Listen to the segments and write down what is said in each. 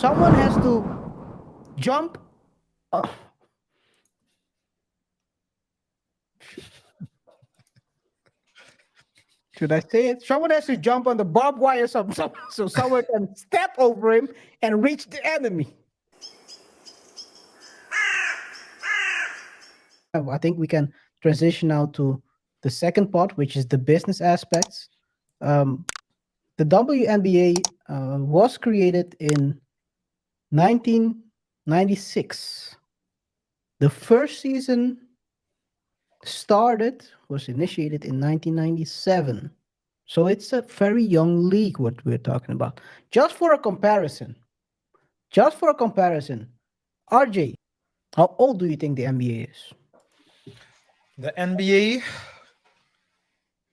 Someone has to jump. Uh, should I say it? Someone has to jump on the barbed wire so someone can step over him and reach the enemy. I think we can transition now to the second part, which is the business aspects. The WNBA was created in 1996. The first season was initiated in 1997. So it's a very young league, what we're talking about. Just for a comparison, RJ, how old do you think the NBA is? The NBA,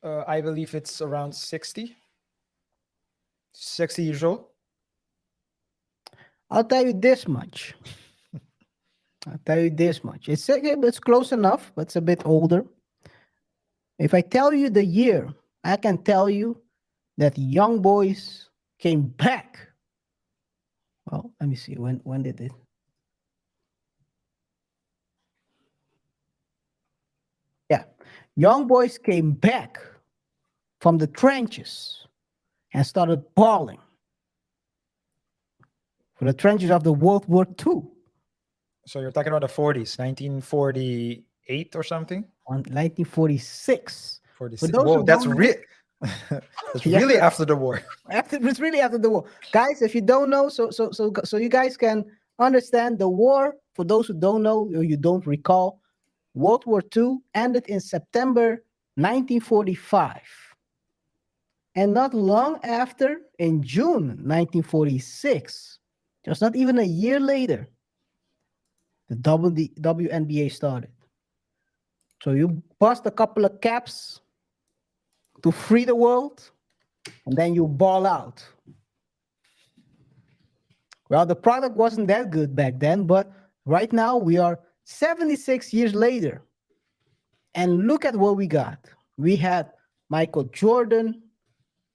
I believe it's around 60 years old. I'll tell you this much. It's close enough, but it's a bit older. If I tell you the year, I can tell you that Young Boys came back. Well, let me see. When did it? Yeah. Young Boys came back from the trenches and started balling for the trenches of the World War II. So you're talking about the 40s, 1948 or something? On 1946. 46. Whoa, that's really after the war. It's really after the war. Guys, if you don't know, so you guys can understand the war, for those who don't know or you don't recall, World War II ended in September 1945. And not long after, in June 1946, just not even a year later, the WNBA started. So you bust a couple of caps to free the world, and then you ball out. Well, the product wasn't that good back then, but right now we are 76 years later. And look at what we got. We had Michael Jordan.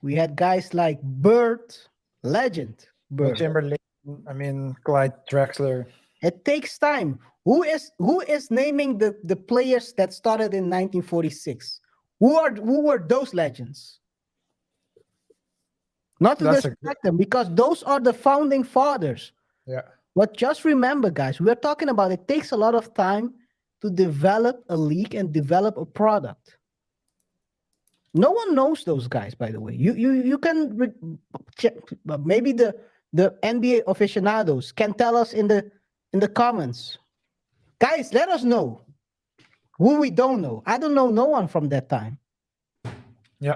We had guys like Bird, legend Bird. Chamberlain, Clyde Drexler. It takes time. Who is naming the players that started in 1946? Who were those legends? Not to disrespect them, because those are the founding fathers. Yeah. But just remember, guys, we're talking about it takes a lot of time to develop a league and develop a product. No one knows those guys, by the way. You can check, maybe the NBA aficionados can tell us in the comments. Guys, let us know who we don't know. I don't know no one from that time. Yeah,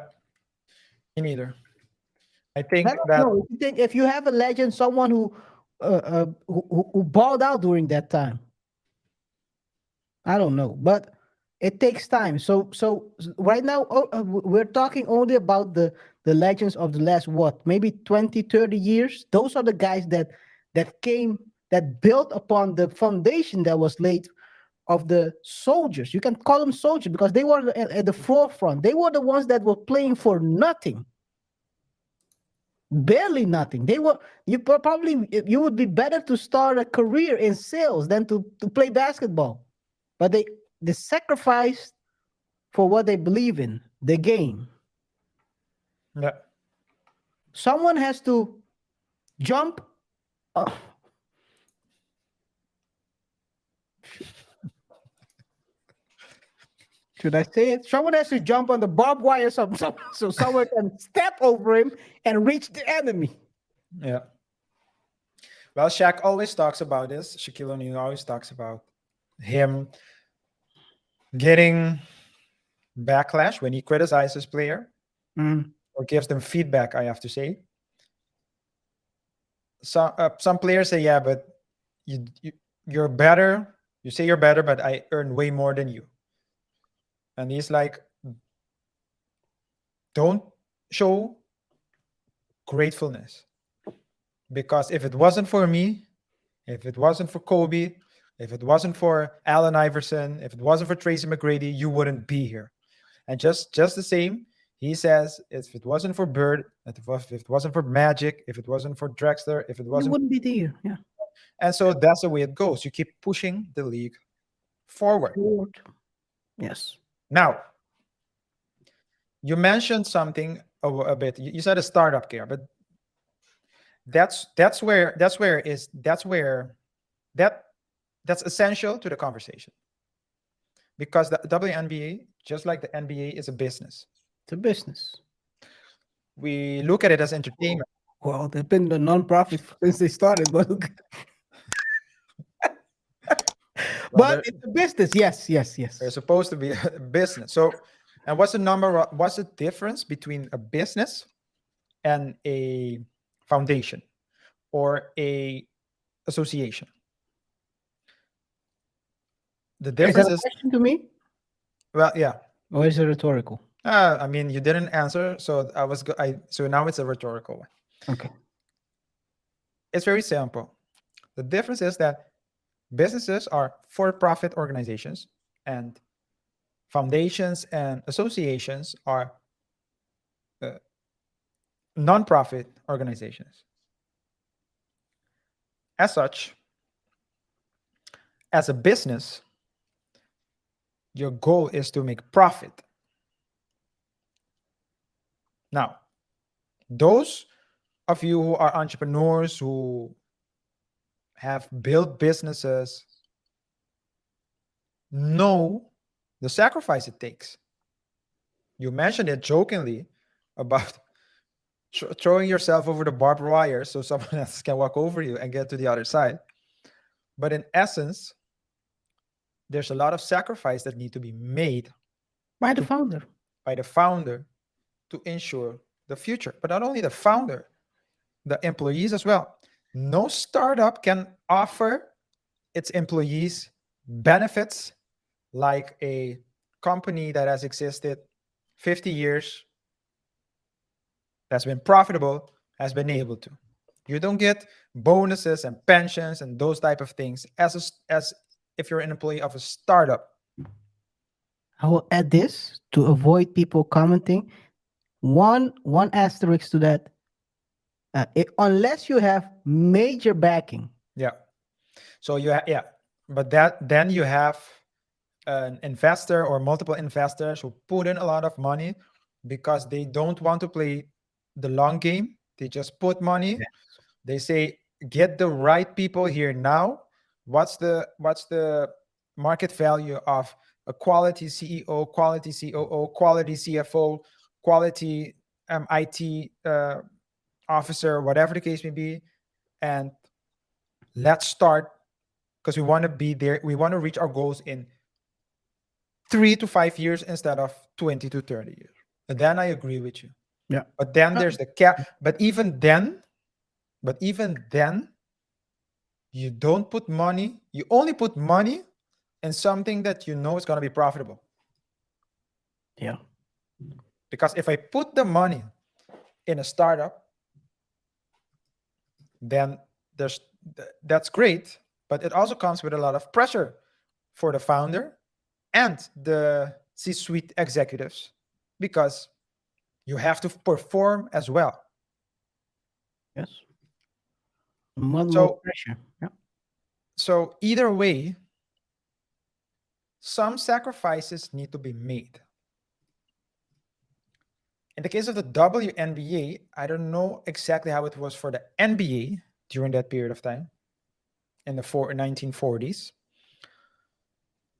me neither. I think that if you have a legend, someone who balled out during that time, I don't know, but it takes time. So right now we're talking only about the legends of the last maybe 20, 30 years. Those are the guys that built upon the foundation that was laid of the soldiers. You can call them soldiers because they were at the forefront. They were the ones that were playing for nothing. Barely nothing. You would be better to start a career in sales than to play basketball. But they sacrificed for what they believe in, the game. Yeah. Someone has to jump. Should I say it? Someone has to jump on the barbed wire so someone can step over him and reach the enemy. Yeah. Well, Shaq always talks about this. Shaquille O'Neal always talks about him getting backlash when he criticizes player or gives them feedback, I have to say. Some players say, yeah, but you're better. You say you're better, but I earn way more than you. And he's like, don't show gratefulness. Because if it wasn't for me, if it wasn't for Kobe, if it wasn't for Allen Iverson, if it wasn't for Tracy McGrady, you wouldn't be here. And just the same, He says if it wasn't for Bird, if it wasn't for Magic, if it wasn't for Drexler, if it You wasn't, wouldn't be there. Yeah. and so that's the way it goes. You keep pushing the league forward. Forward. Yes. Now, you mentioned something a bit. You said a startup care, but that's where that that's essential to the conversation, because the WNBA, just like the NBA, is a business. It's a business. We look at it as entertainment. Well, they've been the non-profit since they started, but Well, they're, it's a business. Yes, yes, yes. they're supposed to be a business. So, and what's the difference between a business and a foundation or a association? The Is that difference a is, question to me, well, yeah. or is it rhetorical? I mean, you didn't answer, so so now it's a rhetorical one. Okay. It's very simple. The difference is that businesses are for-profit organizations, and foundations and associations are non-profit organizations. As such, as a business, your goal is to make profit. Now, those of you who are entrepreneurs, who have built businesses, know the sacrifice it takes. You mentioned it jokingly about throwing yourself over the barbed wire so someone else can walk over you and get to the other side. But in essence, there's a lot of sacrifice that need to be made By the founder. by the founder to ensure the future. But not only the founder, the employees as well. No startup can offer its employees benefits like a company that has existed 50 years, that's been profitable, has been able to. You don't get bonuses and pensions and those type of things as if you're an employee of a startup. I will add this to avoid people commenting. One asterisk to that. Unless you have major backing. Yeah. So but then you have an investor or multiple investors who put in a lot of money because they don't want to play the long game. They just put money. Yes. They say, get the right people here now. What's the market value of a quality CEO, quality COO, quality CFO, quality IT officer, whatever the case may be, and let's start, because we want to be there. We want to reach our goals in 3 to 5 years instead of 20 to 30 years. And then I agree with you. Yeah. But then there's the cap. But even then, you don't put money. You only put money in something that you know is going to be profitable. Yeah. Because if I put the money in a startup, then that's great, but it also comes with a lot of pressure for the founder and the C-suite executives, because you have to perform as well. Yes. More So pressure. Yeah. So either way, some sacrifices need to be made. In the case of the WNBA, I don't know exactly how it was for the NBA during that period of time in the 1940s.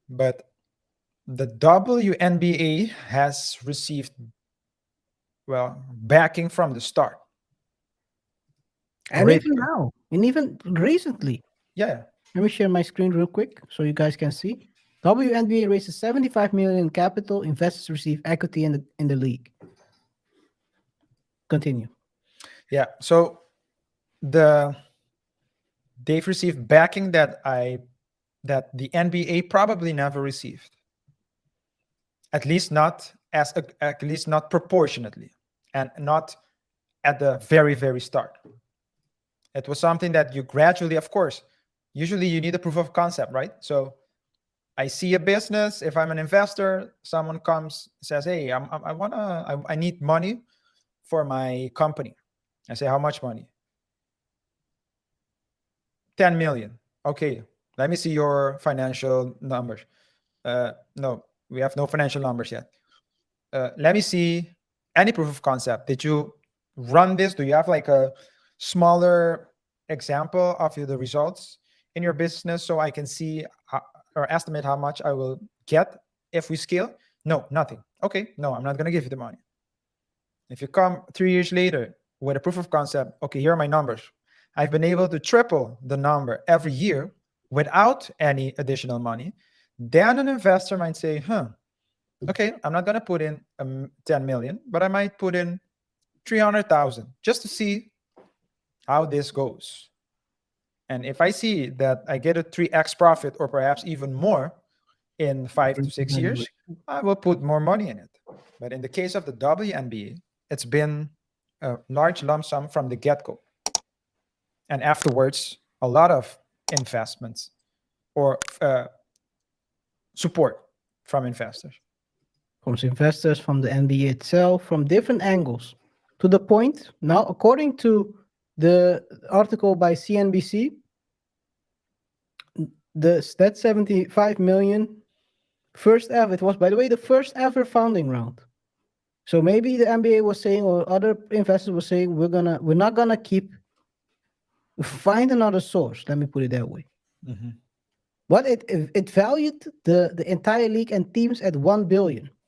But the WNBA has received, well, backing from the start. And Great. even now, and even recently. Yeah. Let me share my screen real quick so you guys can see. WNBA raises 75 million in capital. Investors receive equity in the league. Continue. Yeah. So they've received backing that the NBA probably never received. At least not proportionately, and not at the very, very start. It was something that you gradually, of course, usually you need a proof of concept, right? So I see a business. If I'm an investor, someone comes, says, "Hey, I need money for my company." I say, "How much money?" 10 million. Okay, let me see your financial numbers. No, we have no financial numbers yet. Let me see any proof of concept. Did you run this? Do you have like a smaller example of the results in your business so I can see or estimate how much I will get if we scale? No, nothing. Okay, no, I'm not going to give you the money. If you come 3 years later with a proof of concept, okay, here are my numbers. I've been able to triple the number every year without any additional money. Then an investor might say, okay, I'm not going to put in 10 million, but I might put in 300,000 just to see how this goes. And if I see that I get a 3x profit or perhaps even more in 5 to 6 years, I will put more money in it. But in the case of the WNBA, it's been a large lump sum from the get-go. And afterwards, a lot of investments or support from investors. From investors, from the NBA itself, from different angles. To the point, now, according to the article by CNBC, that 75 million first ever, it was, by the way, the first ever founding round. So maybe the NBA was saying, or other investors were saying, we're not gonna find another source. Let me put it that way. Mm-hmm. But it valued the entire league and teams at 1 billion.